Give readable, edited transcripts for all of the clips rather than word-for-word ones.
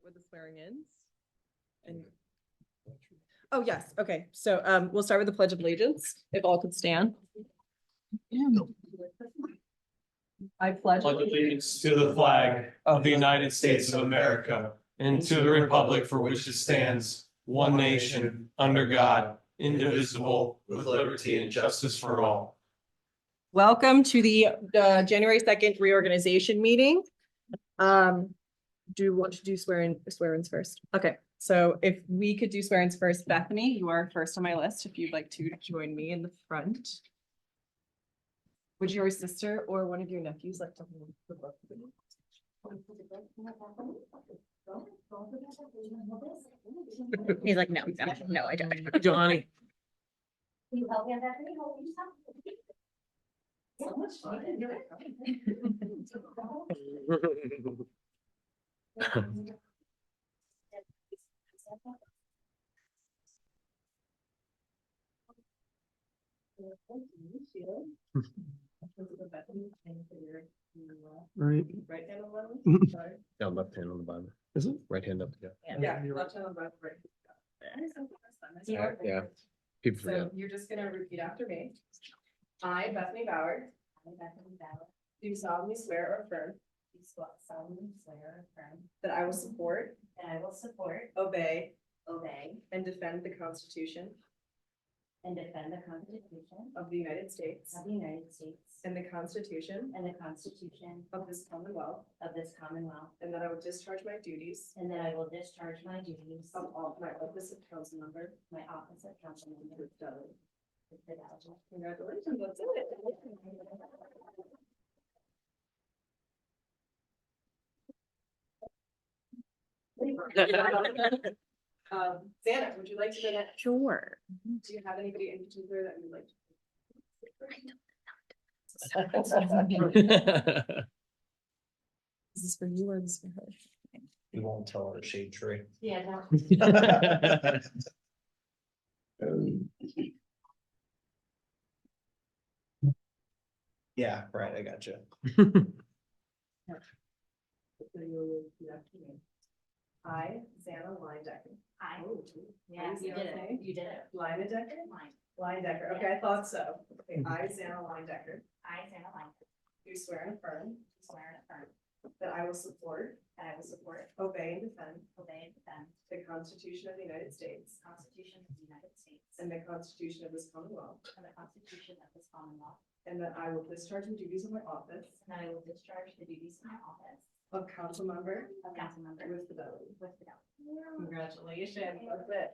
with the swearing ins. And oh, yes. Okay. So we'll start with the Pledge of Allegiance. If all could stand. I pledge allegiance to the flag of the United States of America and to the republic for which it stands, one nation, under God, indivisible, with liberty and justice for all. Welcome to the January 2nd reorganization meeting. Do you want to do swear-ins first? Okay, so if we could do swear-ins first, Bethany, you are first on my list. If you'd like to join me in the front. Would your sister or one of your nephews like to hold the book? He's like, no, I don't. Johnny. Can you help me on that? Can you hold me So much fun. Right. Right hand on the bottom? Sorry. Yeah, left hand on the bottom. Is it? Right hand up. Yeah. Yeah, left hand on the bottom, right. Yeah. People So forget. you're just gonna repeat after me. I, Bethany Bauer, do solemnly swear or affirm that I will support, obey, and defend the Constitution of the United States and the Constitution of this Commonwealth, and that I will discharge my duties of my office of council member. With fidelity. Congratulations, that's it. Zanna, would you like to go next? Sure. Do you have anybody in particular that you'd like to? Is this for you or this for her? We won't tell her shade tree. Yeah, no. Yeah, right, I got you. I, Zanna Leiendecker. Yeah, you did it. You did it. Leiendecker? Leiendecker, okay, I thought so. Okay, I, Zanna Leiendecker, do swear and affirm that I will support, obey and defend the Constitution of the United States and the Constitution of this Commonwealth, and that I will discharge the duties of my office of council member with fidelity. Congratulations. That's it.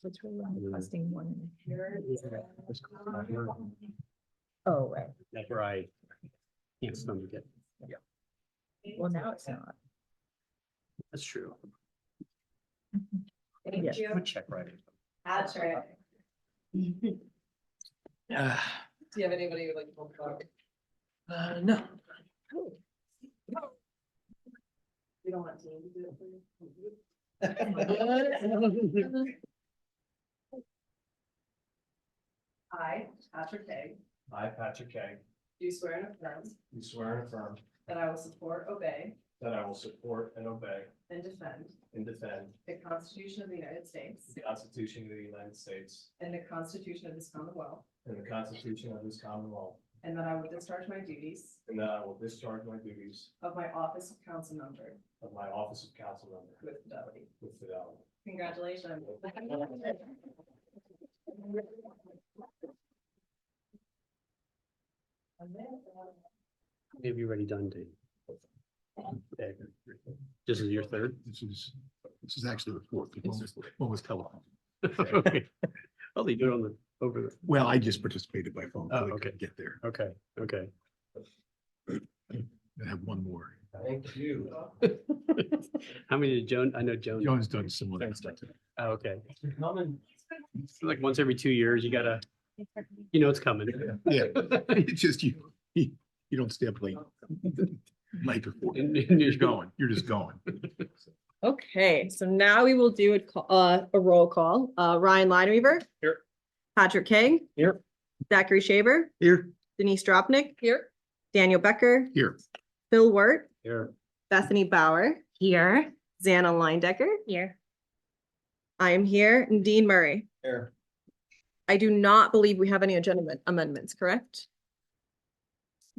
What's really costing one? Oh, right. That's where I can't stomach it. Well, now it's not. That's true. Thank Yes. you. I'm a check writer. That's right. Do you have anybody who'd like to hold the clock? No. You don't want Dean to do it for you? I, Patrick Kaag, I, Patrick Kaag, do swear and affirm do swear and affirm that I will support, obey, that I will support and obey and defend and defend the Constitution of the United States the Constitution of the United States and the Constitution of this Commonwealth, and the Constitution of this Commonwealth, and that I will discharge my duties and that I will discharge my duties of my office of council member of my office of council member with fidelity. with fidelity. Congratulations. Have you already done, Dave? Okay. This is your third? This is actually the fourth. One was telephone. Okay. Oh, they do it on the, over the, Well, I just participated by phone. so Oh, I okay. couldn't get there. okay, okay. I have one more. Thank you. How many did Joan, I know Joan. Joan's done similar Thanks, stuff. Oh, okay. Thanks for coming. Like once every 2 years, you gotta You know it's coming. Yeah, it's just you don't stay up late. Night before. And You're just going, you're just going. Okay, so now we will do a roll call. Ryan Lineaweaver. Here. Patrick Kaag. Here. Zachary Shaver. Here. Denise Drobnick. Here. Daniel Becker. Here. Phil Wert. Here. Bethany Bauer. Here. Zanna Leiendecker. Here. I am here. And Dean Murray. Here. I do not believe we have any agenda amendments, correct?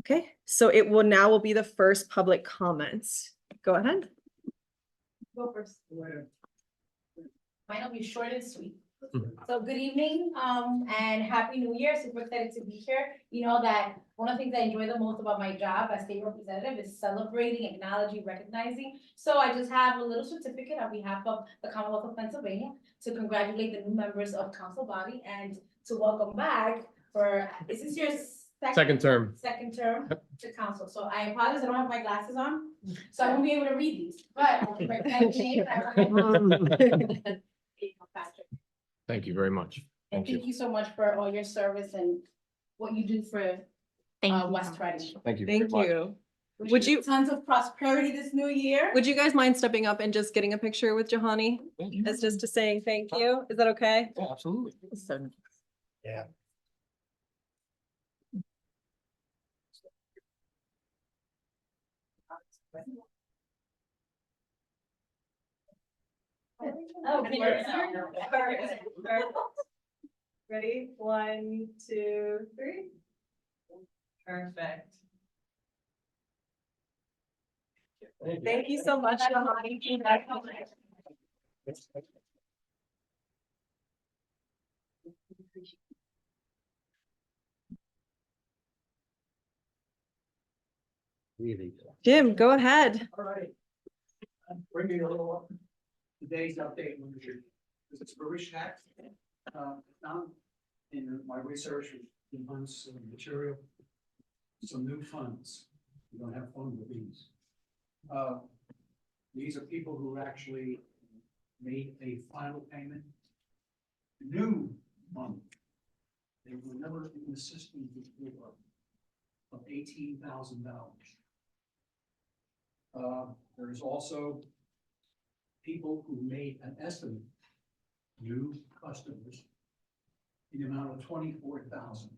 Okay, so it will be the first public comments. Go ahead. Go first. Mine will be short and sweet. So good evening, and happy new year. Super excited to be here. You know that one of the things I enjoy the most about my job as state representative is celebrating, acknowledging, recognizing. So I just have a little certificate on behalf of the Commonwealth of Pennsylvania to congratulate the new members of council body and to welcome back for, is this your Second term. second term to council? So I apologize, I don't have my glasses on, so I won't be able to read these, but I'll keep it Patrick. Thank you very much. And thank you so much for all your service and what you do for West Reading. Thank you. Thank you. Would you- Tons of prosperity this new year. Would you guys mind stepping up and just getting a picture with Jahani? As just to saying thank you. Is that okay? Yeah, absolutely. So nice. Yeah. Oh, Ready? 1, 2, 3. Perfect. Thank you so much, Jahani. Really. Jim, go ahead. All right. I'm bringing a little up today's update on this is British tax. Found in my research with months of material, some new funds. We don't have fun with these. These are people who actually made a final payment. New money. They were never in the system before of $18,000. There's also people who made an estimate, new customers, in the amount of 24,000.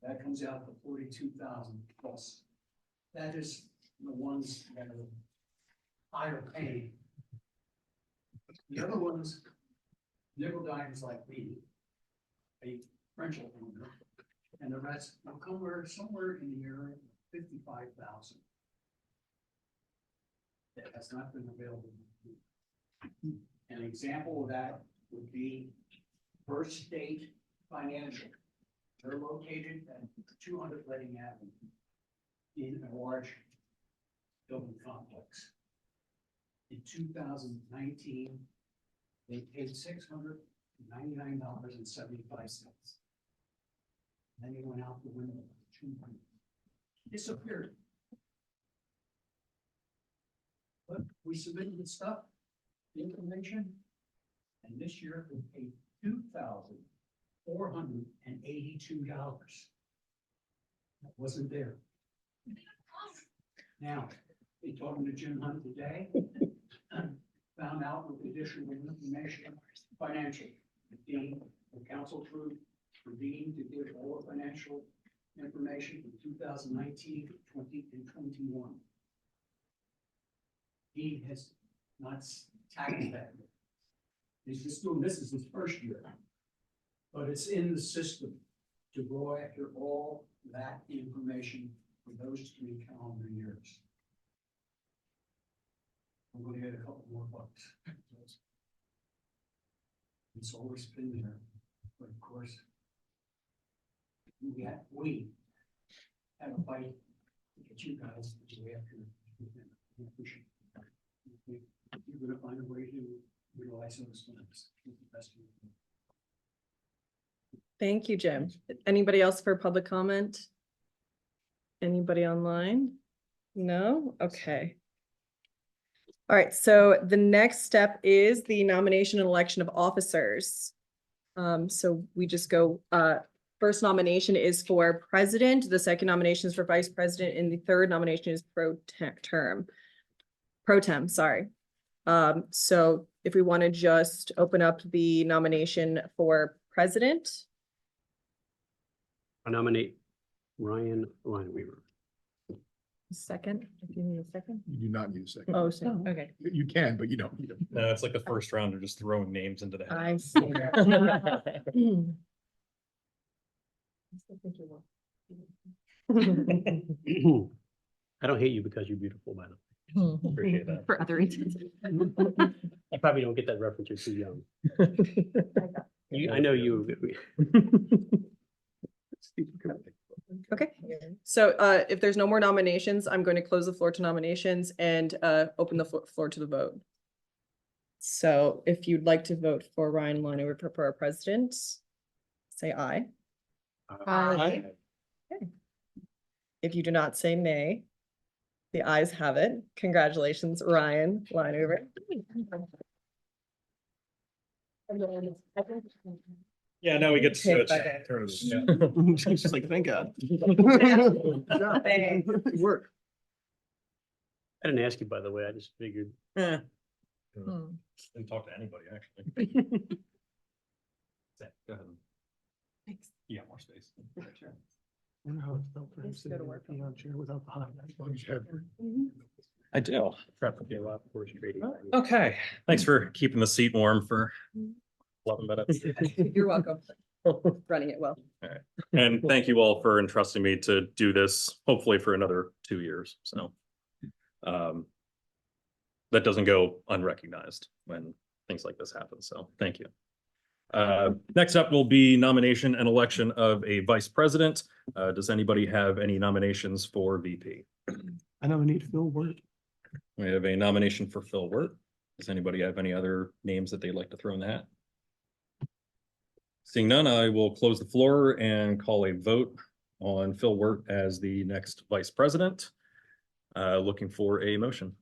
That comes out to 42,000 plus. That is the ones that are higher paying. The other ones, nickel dimes like me, a rental owner, and the rest will come somewhere in the area of 55,000. That has not been available. An example of that would be First State Financial. They're located at 200 Reading Avenue in a large building complex. In 2019, they paid $699.75. Then he went out the window, 200. Disappeared. But we submitted the stuff, the information, and this year we paid $2,482. That wasn't there. Now, they talking to Jim Hunt today, found out with additional information, financial, the council approved for Dean to give all the financial information for 2019, 20, and 21. He has not tackled that yet. He's just doing, this is his first year. But it's in the system to go after all that information for those 3 calendar years. I'm gonna get a couple more bucks. It's always been there, but of course, we had a fight to get you guys to go after. You're gonna find a way to utilize those funds. Thank you, Jim. Anybody else for public comment? Anybody online? No? Okay. All right, so the next step is the nomination and election of officers. So we just go, first nomination is for president, the second nomination is for vice president, and the third nomination is pro-tem, sorry. So if we want to just open up the nomination for president. I nominate Ryan Lineaweaver. Second, if you need a second. You do not need a second. Oh, so, okay. You can, but you don't. You don't. No, it's like the first round of just throwing names into the hat. I see. I don't hate you because you're beautiful, by the way. Appreciate that. For other reasons. You probably don't get that reference, you're too young. I know you. Okay, so if there's no more nominations, I'm going to close the floor to nominations and open the floor to the vote. So if you'd like to vote for Ryan Lineaweaver for our president, say aye. Aye. If you do not say nay, the ayes have it. Congratulations, Ryan Lineaweaver. Yeah, now we get to Take switch. that She's like, thank God. Work. I didn't ask you, by the way, I just figured. Didn't talk to anybody, actually. Go ahead. Thanks. You got more space. I wonder how it felt for him Let's go to sitting work. in the chair without the hot. I do. Probably a lot worse trading. Okay, thanks for keeping the seat warm for 11 minutes. You're welcome. Running it well. And thank you all for entrusting me to do this, hopefully for another 2 years, so. That doesn't go unrecognized when things like this happen, so thank you. Next up will be nomination and election of a vice president. Does anybody have any nominations for VP? I nominate Phil Wert. We have a nomination for Phil Wert. Does anybody have any other names that they'd like to throw in the hat? Seeing none, I will close the floor and call a vote on Phil Wert as the next vice president. Looking for a motion.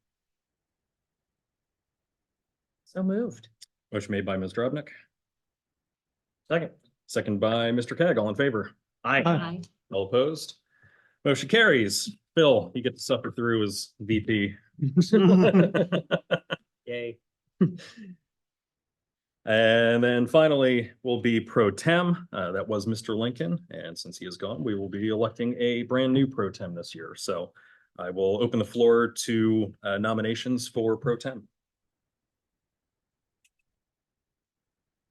So moved. Motion made by Ms. Drobnick. Second by Mr. Kaag. All in favor? Aye. All opposed? Motion carries. Phil, you get to suffer through as VP. Yay. And then finally will be pro-tem. That was Mr. Lincoln. And since he is gone, we will be electing a brand new pro-tem this year. So I will open the floor to nominations for pro-tem.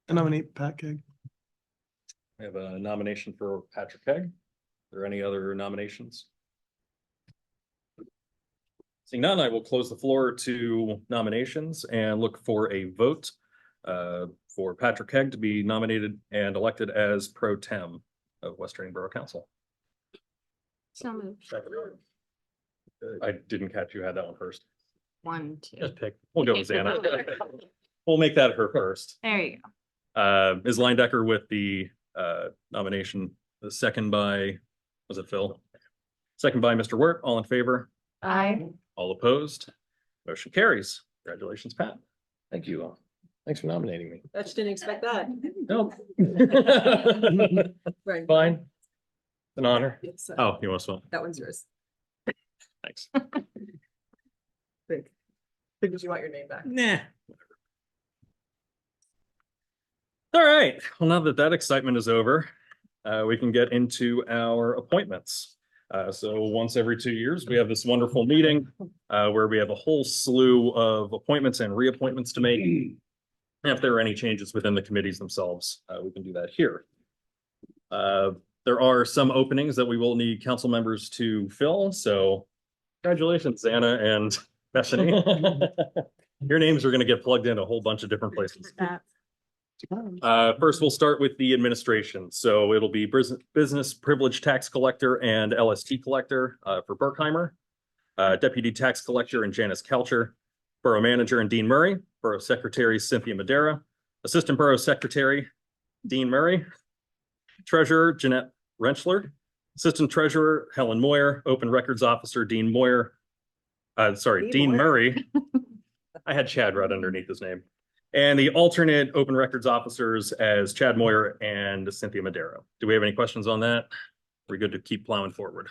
I nominate Pat Kaag. We have a nomination for Patrick Kaag. Are there any other nominations? Seeing none, I will close the floor to nominations and look for a vote for Patrick Kaag to be nominated and elected as pro-tem of West Reading Borough Council. So moved. I didn't catch you had that one first. 1, 2. Just pick. We'll go with Zanna. We'll make that her first. There you go. Ms. Leiendecker with the nomination, the second by, was it Phil? Second by Mr. Wert. All in favor? Aye. All opposed? Motion carries. Congratulations, Pat. Thank you all. Thanks for nominating me. I just didn't expect that. Nope. Right. Fine. An honor. It's, Oh, you want to swim? that one's yours. Thanks. Think. Because you want your name back. Nah. All right. Well, now that that excitement is over, we can get into our appointments. So once every 2 years, we have this wonderful meeting where we have a whole slew of appointments and reappointments to make. And if there are any changes within the committees themselves, we can do that here. There are some openings that we will need council members to fill. So congratulations, Zanna and Bethany. Your names are going to get plugged in a whole bunch of different places. First, we'll start with the administration. So it'll be business privilege tax collector and LST collector for Berkheimer, deputy tax collector and Janice Kelcher, borough manager and Dean Murray, borough secretary Cynthia Madera, assistant borough secretary Dean Murray, treasurer Jeanette Renchler, assistant treasurer Helen Moyer, open records officer Dean Moyer. Dean Murray. I had Chad right underneath his name. And the alternate open records officers as Chad Moyer and Cynthia Madero. Do we have any questions on that? We're good to keep plowing forward.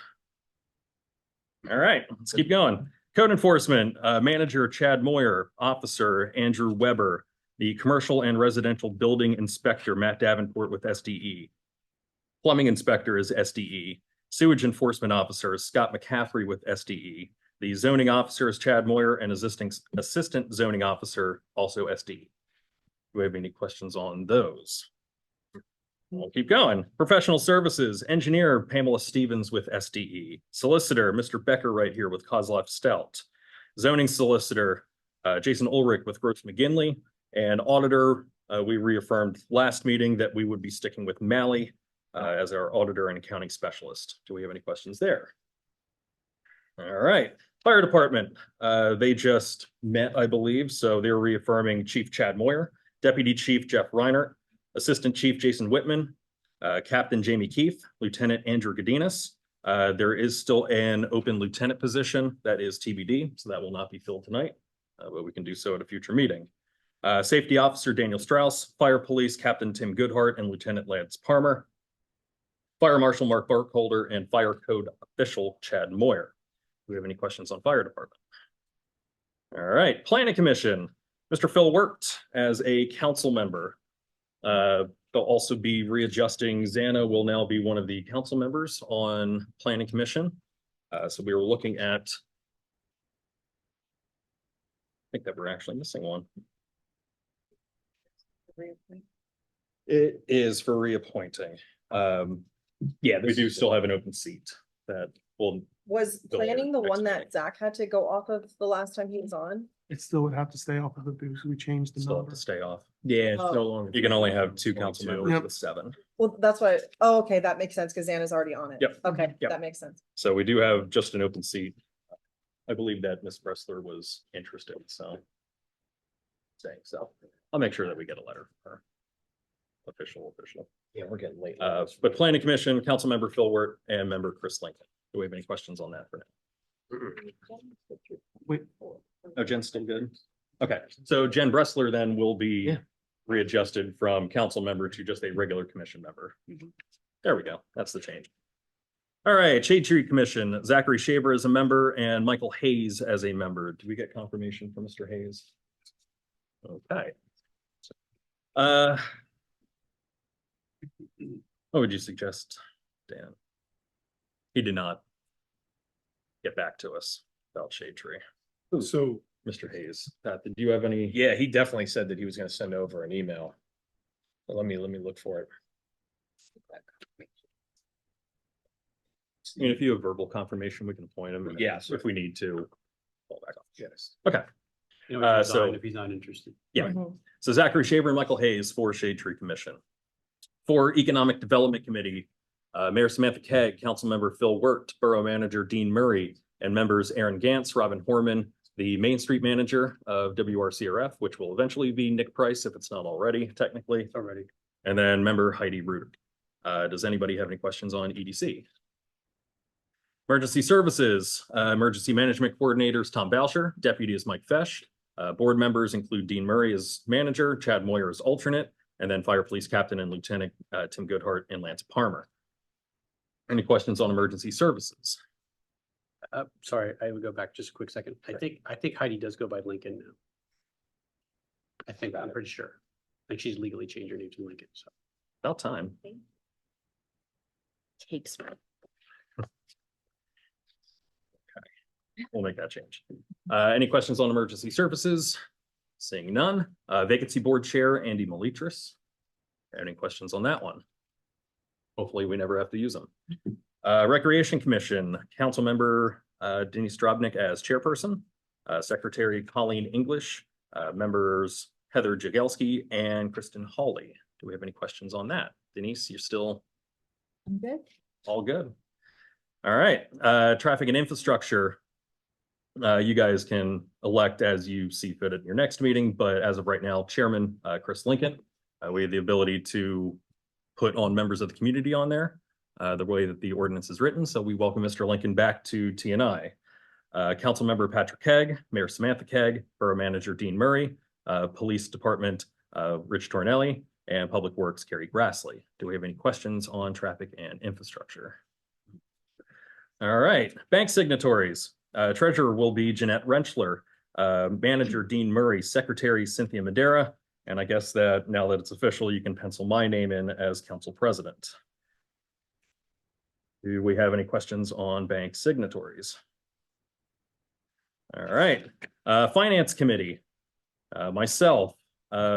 All right, let's keep going. Code enforcement, manager Chad Moyer, officer Andrew Weber, the commercial and residential building inspector Matt Davenport with SDE. Plumbing inspector is SDE. Sewage enforcement officer is Scott McCaffrey with SDE. The zoning officer is Chad Moyer and assistant zoning officer also SDE. Do we have any questions on those? We'll keep going. Professional services, engineer Pamela Stevens with SDE. Solicitor, Mr. Becker right here with Kozloff Stout. Zoning solicitor, Jason Ulrich with Gross McGinley. And auditor, we reaffirmed last meeting that we would be sticking with Malley as our auditor and accounting specialist. Do we have any questions there? All right. Fire department, they just met, I believe. So they're reaffirming Chief Chad Moyer, Deputy Chief Jeff Reinert, Assistant Chief Jason Whitman, Captain Jamie Keith, Lieutenant Andrew Godinez. There is still an open lieutenant position that is TBD, so that will not be filled tonight, but we can do so at a future meeting. Safety Officer Daniel Strauss, Fire Police Captain Tim Goodhart and Lieutenant Lance Palmer, Fire Marshal Mark Barkholder, and Fire Code Official Chad Moyer. Do we have any questions on fire department? All right, Planning Commission, Mr. Phil Wert as a council member. They'll also be readjusting. Zanna will now be one of the council members on Planning Commission. So we were looking at, I think that we're actually missing one. It is for reappointing. Yeah, we do still have an open seat that will. Was Go planning the next one meeting. that Zach had to go off of the last time he was on? It still would have to stay off of the booth. We changed the Still have number. to stay off. Yeah, it's Oh. no longer. You can only have 2 council 22. members Yep. with 7. Well, that's why, oh, okay, that makes sense because Xana's already on it. Yep. Okay, Yep. that makes sense. So we do have just an open seat. I believe that Ms. Bressler was interested, so. Saying so. I'll make sure that we get a letter from her. Official. Yeah, we're getting late. But Planning Commission, Councilmember Phil Wert and Member Chris Lincoln. Do we have any questions on that for now? Wait, Oh, Jen's still good? Okay, so Jen Bressler then will be Yeah. readjusted from council member to just a regular commission member. There we go. That's the change. All right, Shade Tree Commission, Zachary Shaver as a member and Michael Hayes as a member. Do we get confirmation from Mr. Hayes? Okay. What would you suggest, Dan? He did not get back to us about Shade Tree. So Mr. Hayes, Pat, did you have any? Yeah, he definitely said that he was gonna send over an email. But let me look for it. I mean, if you have verbal confirmation, we can appoint him. and Yes. If we need to. Fall back off. Yes. Okay, You know, so- resign if he's not interested. yeah. Mhm. So Zachary Shaver and Michael Hayes for Shade Tree Commission. For Economic Development Committee, Mayor Samantha Kaag, Councilmember Phil Wert, Borough Manager Dean Murray, and members Aaron Gantz, Robin Horman, the Main Street Manager of WRCRF, which will eventually be Nick Price if it's not already technically, Already. and then member Heidi Ruder. Does anybody have any questions on EDC? Emergency Services, Emergency Management Coordinators Tom Boucher, Deputy is Mike Fesh. Board members include Dean Murray as manager, Chad Moyer as alternate, and then Fire Police Captain and Lieutenant Tim Goodhart and Lance Palmer. Any questions on emergency services? Sorry, I would go back just a quick second. I think Heidi does go by Lincoln now. I'm pretty sure. Like she's legally changed her name to Lincoln, so. About time. Takes. We'll make that change. Any questions on emergency services? Seeing none. Vacancy Board Chair Andy Melitris. Any questions on that one? Hopefully we never have to use them. Recreation Commission, Council Member Denise Drobnick as chairperson, Secretary Colleen English, members Heather Jagelski and Kristen Hawley. Do we have any questions on that? Denise, you're still I'm good. all good. All right, traffic and infrastructure. You guys can elect as you see fit at your next meeting, but as of right now, Chairman Chris Lincoln. We have the ability to put on members of the community on there, the way that the ordinance is written. So we welcome Mr. Lincoln back to TNI. Council Member Patrick Kaag, Mayor Samantha Kaag, Borough Manager Dean Murray, Police Department, Rich Tornelli, and Public Works, Carrie Grassley. Do we have any questions on traffic and infrastructure? All right, bank signatories. Treasurer will be Jeanette Rentschler, Manager Dean Murray, Secretary Cynthia Madera, and I guess that now that it's official, you can pencil my name in as Council President. Do we have any questions on bank signatories? All right, Finance Committee, myself,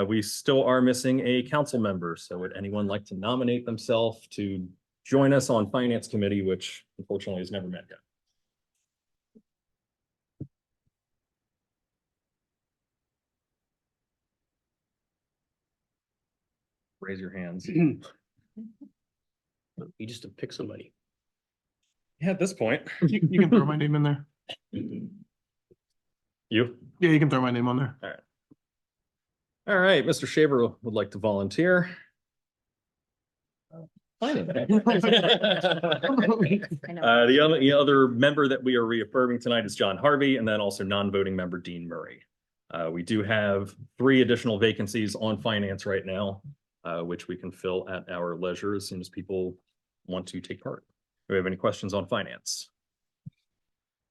we still are missing a council member. So would anyone like to nominate themselves to join us on Finance Committee, which unfortunately has never met yet? Raise your hands. You just to pick somebody. Yeah, at this point. You can throw my name in there. You? Yeah, you can throw my name on there. All right, Mr. Shaver would like to volunteer. The other member that we are reaffirming tonight is John Harvey, and then also non-voting member Dean Murray. We do have 3 additional vacancies on finance right now, which we can fill at our leisure as soon as people want to take part. Do we have any questions on finance?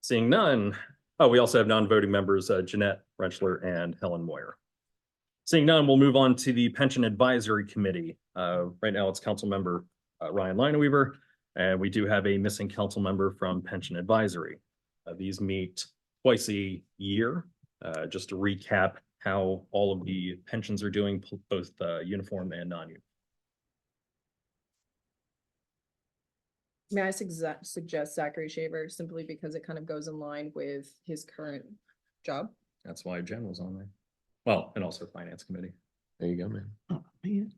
Seeing none. Oh, we also have non-voting members, Jeanette Rentschler and Helen Moyer. Seeing none, we'll move on to the Pension Advisory Committee. Right now it's Council Member Ryan Lineaweaver, and we do have a missing council member from Pension Advisory. These meet twice a year. Just to recap how all of the pensions are doing, both uniform and non-uniform. May I suggest Zachary Shaver simply because it kind of goes in line with his current job? That's why Jen was on there. Well, and also Finance Committee. There you go, man. Oh, man.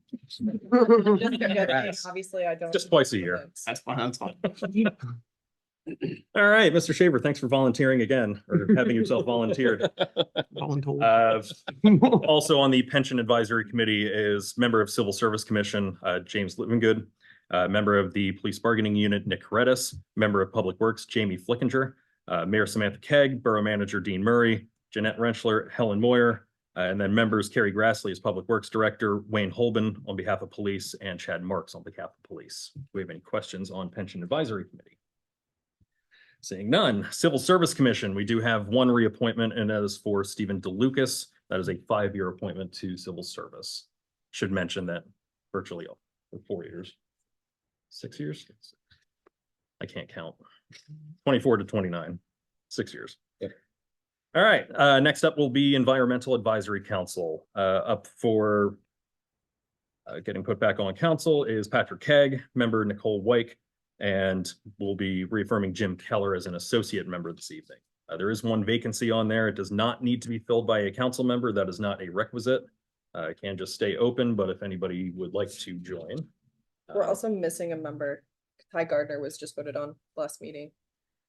Obviously, I don't. Just twice a year. That's fine. That's fine. All right, Mr. Shaver, thanks for volunteering again, or having yourself volunteered. Also on the Pension Advisory Committee is member of Civil Service Commission, James Livingood, member of the Police Bargaining Unit, Nick Correttis, member of Public Works, Jamie Flickinger, Mayor Samantha Kaag, Borough Manager Dean Murray, Jeanette Rentschler, Helen Moyer, and then members Carrie Grassley as Public Works Director, Wayne Holben on behalf of police, and Chad Marks on behalf of police. Do we have any questions on Pension Advisory Committee? Seeing none. Civil Service Commission, we do have 1 reappointment, and that is for Stephen DeLucas. That is a 5-year appointment to civil service. Should mention that virtually for 4 years. 6 years? I can't count. 24 to 29, 6 years. Yep. All right, next up will be Environmental Advisory Council. Up for getting put back on council is Patrick Kaag, member Nicole Wyke, and we'll be reaffirming Jim Keller as an associate member this evening. There is 1 vacancy on there. It does not need to be filled by a council member. That is not a requisite. It can just stay open, but if anybody would like to join. We're also missing a member. Ty Gardner was just voted on last meeting.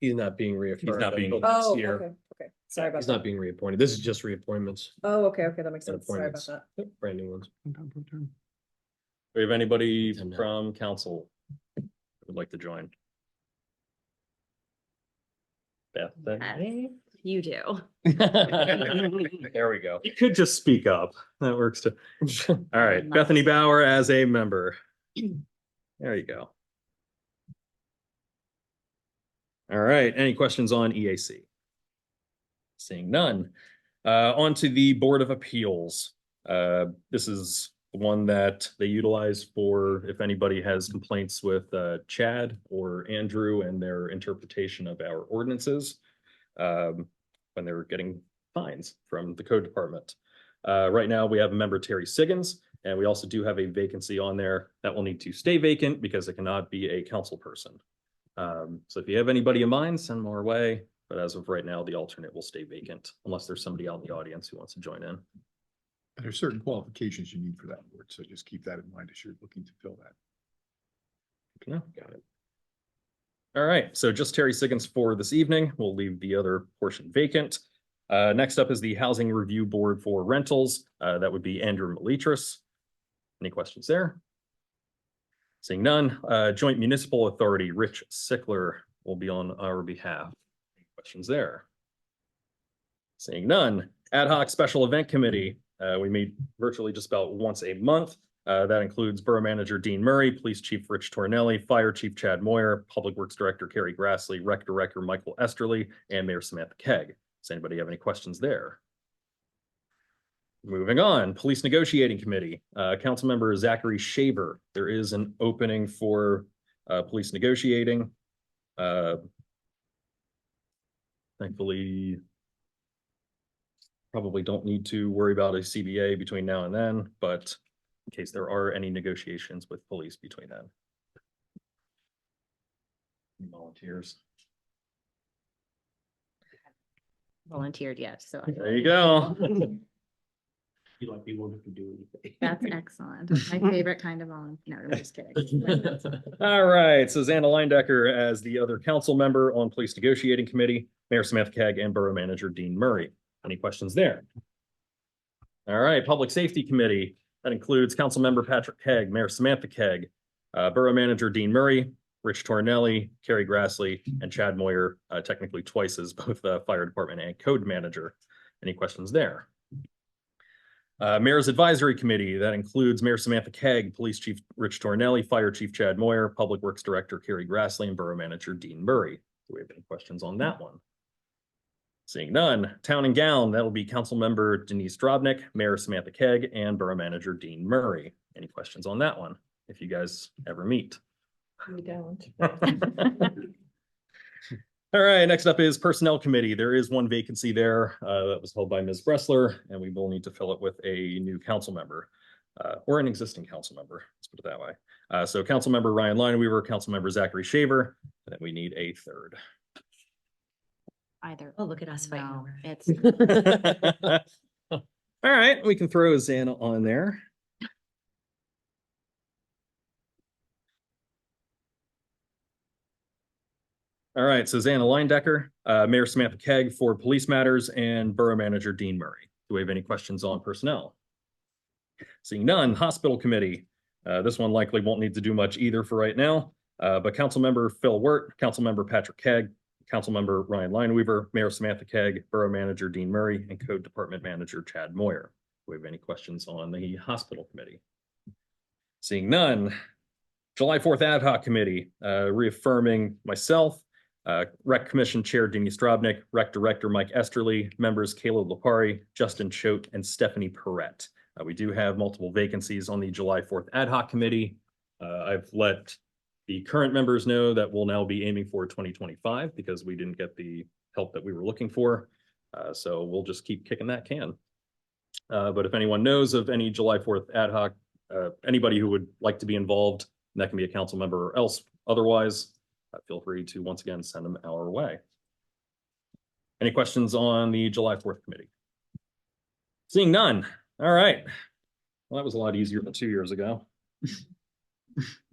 He's not being reaffirmed. He's not being- until next Oh, year. okay. Sorry about He's that. not being reappointed. This is just reappointments, Oh, okay, that makes and sense. Sorry about appointments. that. Yep, brand new ones. Do we have anybody No. from council who would like to join? Beth? You do. There we go. You could just speak up. That works too. All right, Bethany Bauer as a member. There you go. All right, any questions on EAC? Seeing none. On to the Board of Appeals. This is the one that they utilize for if anybody has complaints with Chad or Andrew and their interpretation of our ordinances when they're getting fines from the code department. Right now, we have a member, Terry Siggins, and we also do have a vacancy on there that will need to stay vacant because it cannot be a council person. So if you have anybody in mind, send them our way. But as of right now, the alternate will stay vacant unless there's somebody out in the audience who wants to join in. And there's certain qualifications you need for that board, so just keep that in mind as you're looking to fill that. No, got it. All right, so just Terry Siggins for this evening. We'll leave the other portion vacant. Next up is the Housing Review Board for Rentals. That would be Andrew Melitris. Any questions there? Seeing none. Joint Municipal Authority, Rich Sickler will be on our behalf. Any questions there? Seeing none. Ad Hoc Special Event Committee, We meet virtually just about once a month. That includes Borough Manager Dean Murray, Police Chief Rich Tornelli, Fire Chief Chad Moyer, Public Works Director Carrie Grassley, Rec Director Michael Esterly, and Mayor Samantha Kaag. Does anybody have any questions there? Moving on, Police Negotiating Committee, Councilmember Zachary Shaver. There is an opening for police negotiating. Thankfully, probably don't need to worry about a CBA between now and then, but in case there are any negotiations with police between then. Volunteers. Volunteered yet, so There you go. You like people who can do anything. that's excellent. My favorite kind of volunteer. No, I'm just kidding. All right, so Zanna Leiendecker as the other council member on Police Negotiating Committee, Mayor Samantha Kaag, and Borough Manager Dean Murray. Any questions there? All right, Public Safety Committee. That includes Councilmember Patrick Kaag, Mayor Samantha Kaag, Borough Manager Dean Murray, Rich Tornelli, Carrie Grassley, and Chad Moyer, technically twice as both the Fire Department and Code Manager. Any questions there? Mayor's Advisory Committee. That includes Mayor Samantha Kaag, Police Chief Rich Tornelli, Fire Chief Chad Moyer, Public Works Director Carrie Grassley, and Borough Manager Dean Murray. Do we have any questions on that one? Seeing none, Town and Gown, that'll be Councilmember Denise Drobnick, Mayor Samantha Kaag, and Borough Manager Dean Murray. Any questions on that one, if you guys ever meet? We don't. All right, next up is Personnel Committee. There is one vacancy there that was held by Ms. Bressler, and we will need to fill it with a new council member or an existing council member. Let's put it that way. So Councilmember Ryan Lineaweaver, Councilmember Zachary Shaver, and then we need a third. Either. Oh, look at us fighting. No, over it. it's All right, we can throw Zanna on there. All right, so Zanna Leiendecker, Mayor Samantha Kaag for Police Matters, and Borough Manager Dean Murray. Do we have any questions on personnel? Seeing none, Hospital Committee. This one likely won't need to do much either for right now, but Councilmember Phil Wert, Councilmember Patrick Kaag, Councilmember Ryan Lineaweaver, Mayor Samantha Kaag, Borough Manager Dean Murray, and Code Department Manager Chad Moyer. Do we have any questions on the Hospital Committee? Seeing none, July 4th Ad Hoc Committee, reaffirming myself, Rec Commission Chair Denise Drobnick, Rec Director Mike Esterly, members Caleb Lapari, Justin Choate, and Stephanie Perrette. We do have multiple vacancies on the July 4th Ad Hoc Committee. I've let the current members know that we'll now be aiming for 2025 because we didn't get the help that we were looking for. So we'll just keep kicking that can. But if anyone knows of any July 4th Ad Hoc, anybody who would like to be involved, and that can be a council member or else otherwise, feel free to once again send them our way. Any questions on the July 4th committee? Seeing none. All right. Well, that was a lot easier than 2 years ago.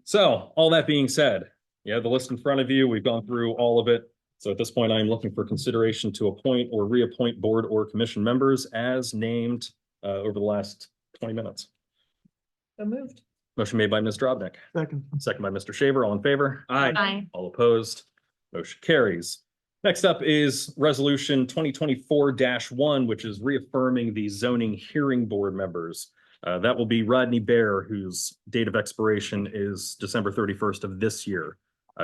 So all that being said, you have the list in front of you. We've gone through all of it. So at this point, I'm looking for consideration to appoint or reappoint board or commission members as named over the last 20 minutes. So moved. Motion made by Ms. Drobnick. Second by Mr. Shaver. All in favor? Aye. All opposed? Motion carries. Next up is Resolution 2024-1, which is reaffirming the zoning hearing board members. That will be Rodney Bear, whose date of expiration is December 31st of this year.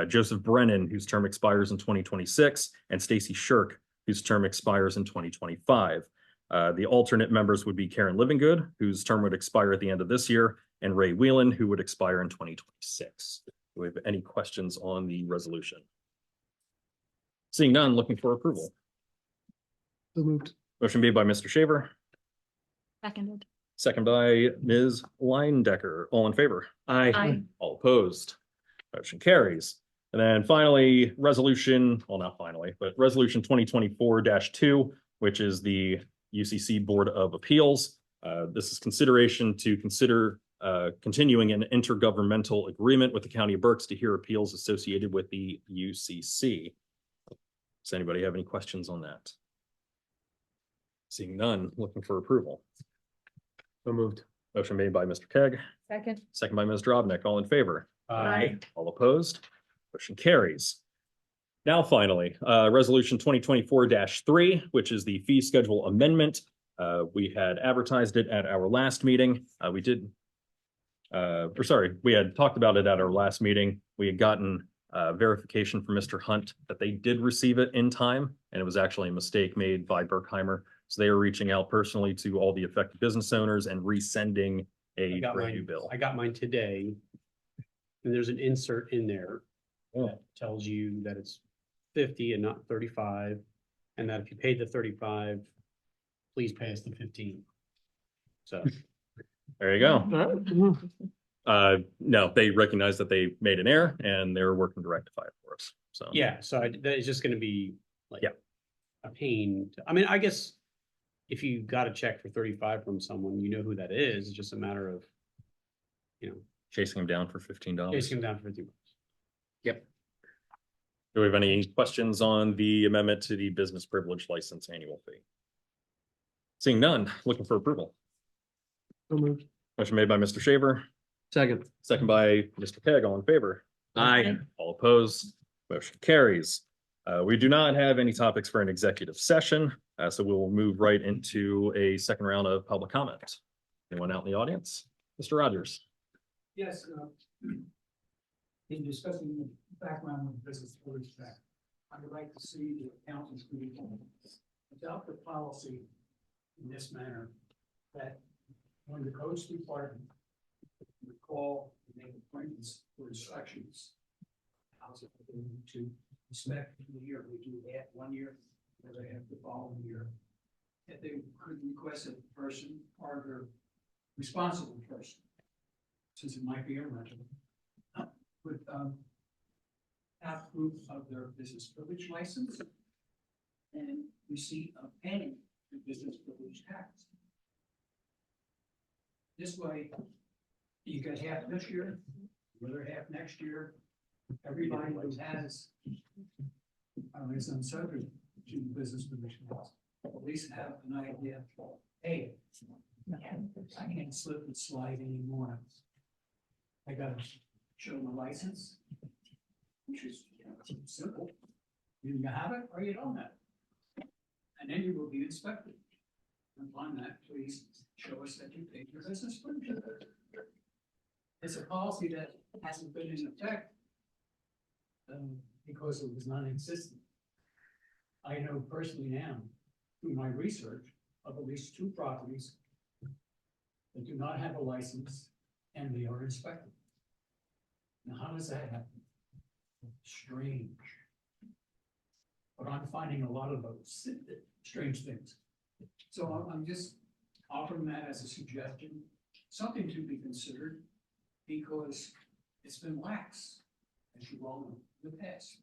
Joseph Brennan, whose term expires in 2026, and Stacy Shirk, whose term expires in 2025. The alternate members would be Karen Livingood, whose term would expire at the end of this year, and Ray Whelan, who would expire in 2026. Do we have any questions on the resolution? Seeing none, looking for approval. So moved. Motion made by Mr. Shaver, Seconded. second by Ms. Leiendecker. All in favor? Aye. All opposed? Motion carries. And then finally, resolution, well, not finally, but resolution 2024-2, which is the UCC Board of Appeals. This is consideration to consider continuing an intergovernmental agreement with the County of Berks to hear appeals associated with the UCC. Does anybody have any questions on that? Seeing none, looking for approval. So moved. Motion made by Mr. Kaag, Second. second by Ms. Drobnick. All in favor? Aye. All opposed? Motion carries. Now finally, resolution 2024-3, which is the fee schedule amendment. We had advertised it at our last meeting. We had talked about it at our last meeting. We had gotten verification from Mr. Hunt that they did receive it in time, and it was actually a mistake made by Berkheimer. So they are reaching out personally to all the affected business owners and resending a review bill. I got mine today. And there's an insert in there that tells you that it's 50 and not 35. And that if you paid the 35, please pay us the 15. So. There you go. No, they recognize that they made an error and they're working to rectify it for us. So. Yeah, so that is just gonna be like. Yeah. A pain. I mean, I guess if you got a check for 35 from someone, you know who that is. It's just a matter of, Chasing them down for $15. chasing them down for $50. Yep. Do we have any questions on the amendment to the business privilege license annual fee? Seeing none, looking for approval. Motion made by Mr. Shaver, Second. second by Mr. Kaag. All in favor? Aye. All opposed? Motion carries. We do not have any topics for an executive session, so we will move right into a second round of public comment. Anyone out in the audience? Mr. Rogers. Yes, in discussing the background of the business privilege act, I would like to see the accountants adopt the policy in this manner, that when the codes department would call and make appointments for inspections, how's it going to inspect the year, we do that 1 year, or they have the following year, that they could request a person or their responsible person, since it might be a rental, would have proof of their business privilege license and receipt of paying the business privilege tax. This way, you get half this year, the other half next year. Everybody who has, is unsubject to the business privilege laws, at least have an idea, hey, I can't slip and slide anymore. I gotta show my license, which is simple. You have it or you don't have it. And then you will be inspected. And on that, please show us that you paid your business privilege. It's a policy that hasn't been in effect because it was non-existent. I know personally now, through my research, of at least 2 properties that do not have a license and they are inspected. Now, how does that happen? Strange. But I'm finding a lot of those strange things. So I'm just offering that as a suggestion, something to be considered, because it's been lax, as you all know, in the past.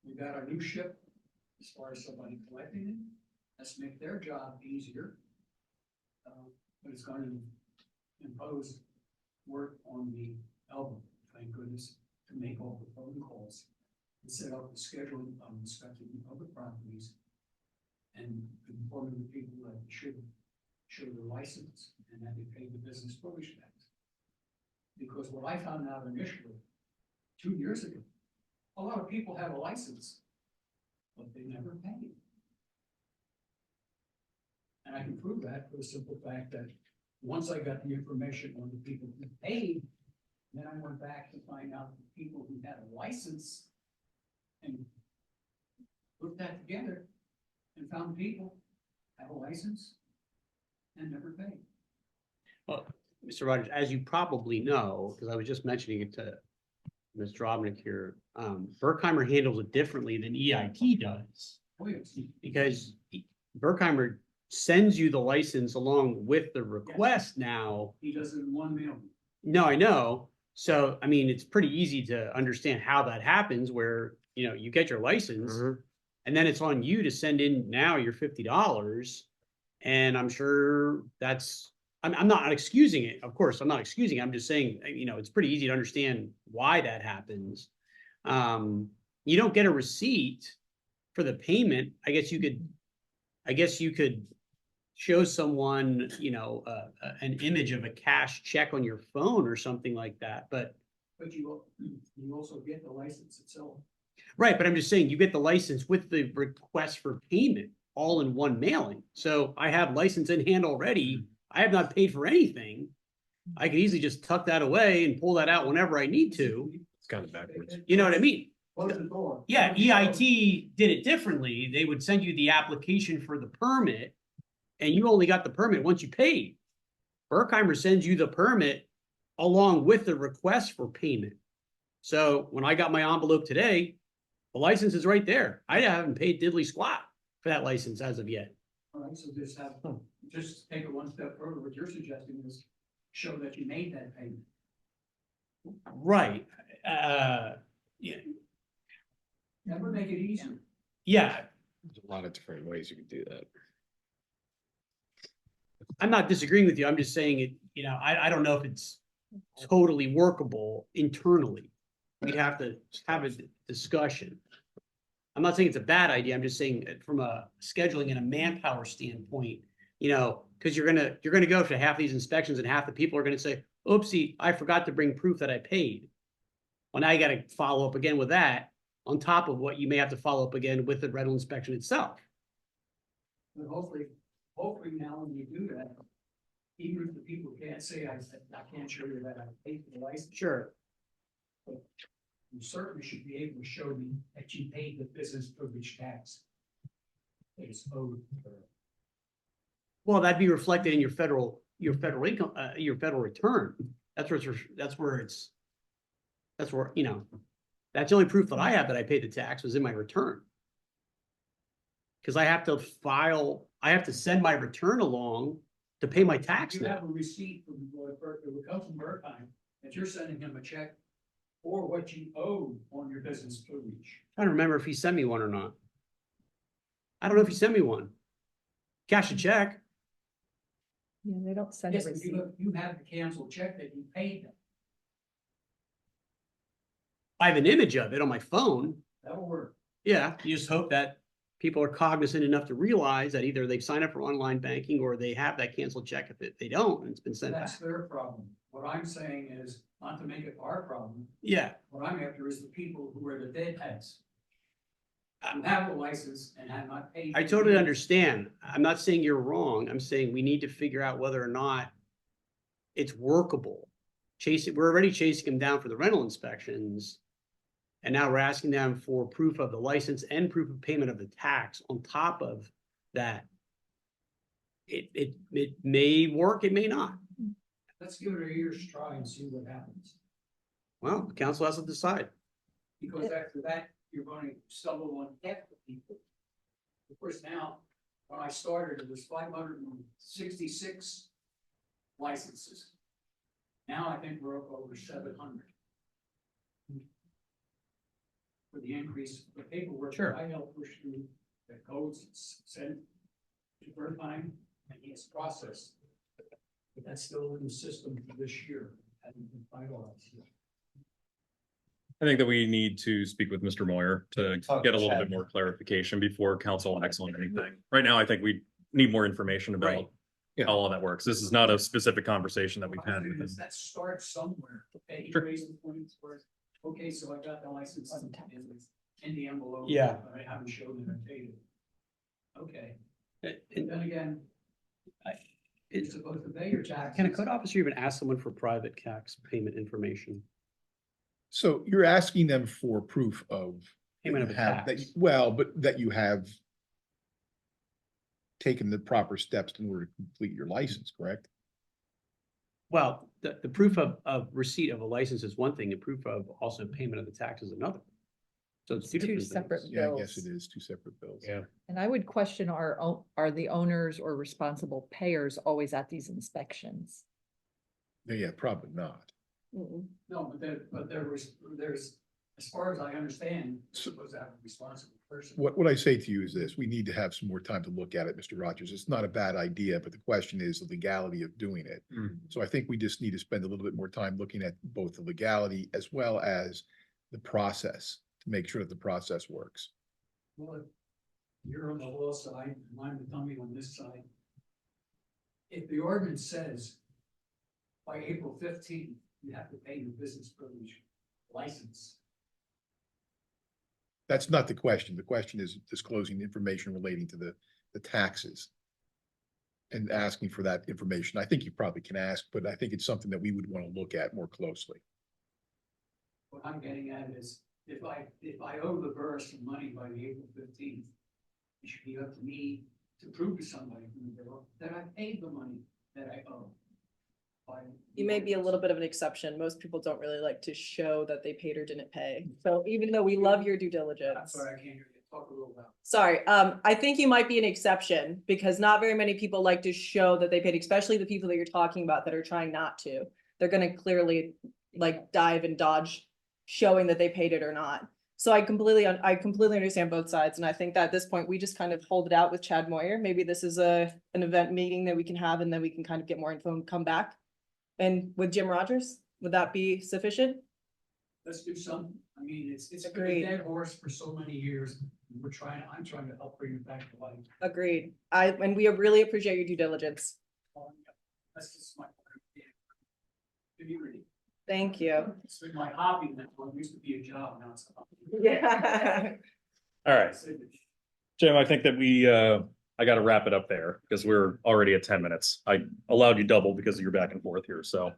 We got our new ship as far as somebody collecting it. Let's make their job easier. But it's going to impose work on the album, thank goodness, to make all the phone calls and set up the schedule of inspecting other properties and informing the people that should show their license and that they pay the business privilege tax. Because what I found out initially, 2 years ago, a lot of people have a license, but they never pay. And I can prove that for the simple fact that once I got the information on the people who paid, then I went back to find out the people who had a license and put that together and found people have a license and never paid. Well, Mr. Rogers, as you probably know, because I was just mentioning it to Ms. Drobnick here, Berkheimer handles it differently than EIT does. Oh, yes. Because Berkheimer sends you the license along with the request now. He does it in one mail. No, I know. So, I mean, it's pretty easy to understand how that happens where, you get your license and then it's on you to send in now your $50. And I'm sure I'm not excusing it. Of course, I'm not excusing it. I'm just saying, it's pretty easy to understand why that happens. You don't get a receipt for the payment. I guess you could show someone, an image of a cash check on your phone or something like that. But you also get the license itself. right, but I'm just saying you get the license with the request for payment. all in one mailing. So I have license in hand already. I have not paid for anything. I could easily just tuck that away and pull that out whenever I need to. It's kind of backwards. You know what I mean? Close the door. Yeah, EIT did it differently. They would send you the application for the permit and you only got the permit once you paid. Berkheimer sends you the permit along with the request for payment. So when I got my envelope today, the license is right there. I haven't paid diddly squat for that license as of yet. All right, so just take it one step further. What you're suggesting is show that you made that payment. Right. Yeah. That would make it easier. Yeah, There's a lot of different ways you could do that. I'm not disagreeing with you. I'm just saying it, I don't know if it's totally workable internally. We'd have to have a discussion. I'm not saying it's a bad idea. I'm just saying from a scheduling and a manpower standpoint, because you're gonna go to half these inspections and half the people are gonna say, oopsie, I forgot to bring proof that I paid. Well, now you gotta follow up again with that on top of what you may have to follow up again with the rental inspection itself. But hopefully now when you do that, even if the people can't say, I can't show you that I paid for the license. Sure. You certainly should be able to show me that you paid the business privilege tax. That is owed. Well, that'd be reflected in your federal income, your federal return. That's where that's the only proof that I have that I paid the tax was in my return. Because I have to send my return along to pay my tax You now. have a receipt from Bert, it would come from Berkheim, that you're sending him a check for what you owe on your business privilege. I don't remember if he sent me one or not. I don't know if he sent me one. Cash a check. Yeah, they don't send a Yes, but receipt. you have the canceled check that you paid them. I have an image of it on my phone. That'll work. Yeah, you just hope that people are cognizant enough to realize that either they've signed up for online banking or they have that canceled check. If they don't, and it's been sent That's back. their problem. What I'm saying is, not to make it our problem, Yeah, what I'm after is the people who are the deadheads. Who have a license and have not paid. I totally understand. I'm not saying you're wrong. I'm saying we need to figure out whether or not it's workable. We're already chasing them down for the rental inspections. And now we're asking them for proof of the license and proof of payment of the tax on top of that. It may work, it may not. Let's give it a year's try and see what happens. Well, the council has to decide. Because after that, you're going to stumble on half the people. Of course, now, when I started, it was 566 licenses. Now I think we're up over 700. For the increase, the paperwork Sure. that I helped push through, the codes sent to Berkheim, and it's processed. But that's still in the system for this year, hasn't been finalized yet. I think that we need to speak with Mr. Moyer to get a little bit more clarification before council acts on anything. Right now, I think we need more information Right. about how all that works. This is not a specific conversation that we've had with him. That starts somewhere. Okay, Sure. raise the points where, okay, so I got the license in the envelope. Yeah. But I haven't shown that I paid it. Okay, And then again, you're supposed to pay your taxes. can a code officer even ask someone for private tax payment information? So you're asking them for proof of. Payment of a have- that tax. you- Well, but that you have taken the proper steps in order to complete your license, correct? Well, the proof of receipt of a license is one thing, and proof of also payment of the tax is another. So it's two Two different separate things. Yeah, I guess bills. it is two separate bills. Yeah. And I would question, are the owners or responsible payers always at these inspections? Yeah, probably not. No, but there's, as far as I understand, you're supposed to have a responsible person. What I say to you is this, we need to have some more time to look at it, Mr. Rogers. It's not a bad idea, but the question is the legality of doing it. So I think we just need to spend a little bit more time looking at both the legality as well as the process to make sure that the process works. Well, if you're on the law side, and I'm the dummy on this side. If the ordinance says by April 15th, you have to pay your business privilege license. That's not the question. The question is disclosing information relating to the the taxes and asking for that information. I think you probably can ask, but I think it's something that we would want to look at more closely. What I'm getting at is, if I owe the borough some money by the April 15th, it should be up to me to prove to somebody from the borough that I paid the money that I owe. You may be a little bit of an exception. Most people don't really like to show that they paid or didn't pay. So even though we love your due I'm diligence. sorry, I can't hear you. Talk a little loud. Sorry, I think you might be an exception because not very many people like to show that they paid, especially the people that you're talking about that are trying not to. They're gonna clearly like dive and dodge showing that they paid it or not. So I completely understand both sides. And I think that at this point, we just kind of hold it out with Chad Moyer. Maybe this is an event meeting that we can have and then we can kind of get more info and come back. And with Jim Rogers, would that be sufficient? Let's do something. I mean, it's been a Agreed. dead horse for so many years. I'm trying to help bring it back to life. Agreed. And we really appreciate your due diligence. That's just my community. Thank you. It's been my hobby now. It used to be a job, now it's a hobby. Yeah. All right, Jim, I think that I gotta wrap it up there because we're already at 10 minutes. I allowed you double because of your back and forth here, so.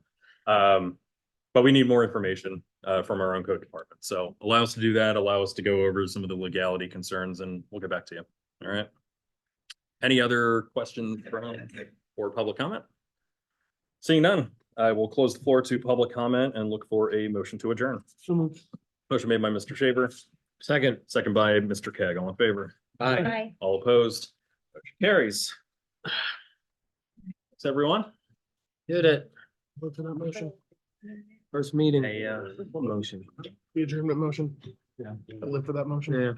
But we need more information from our own code department. So allow us to do that, allow us to go over some of the legality concerns and we'll get back to you. All right. Any other questions or public comment? Seeing none, I will close the floor to public comment and look for a motion to adjourn. Motion made by Mr. Shaver. Second by Mr. Kaag. All in favor? Aye. All opposed? Motion carries. Thanks, everyone. Did it. What's that motion? First meeting. What motion? The adjournment motion. Yeah. I live for that motion. Yeah.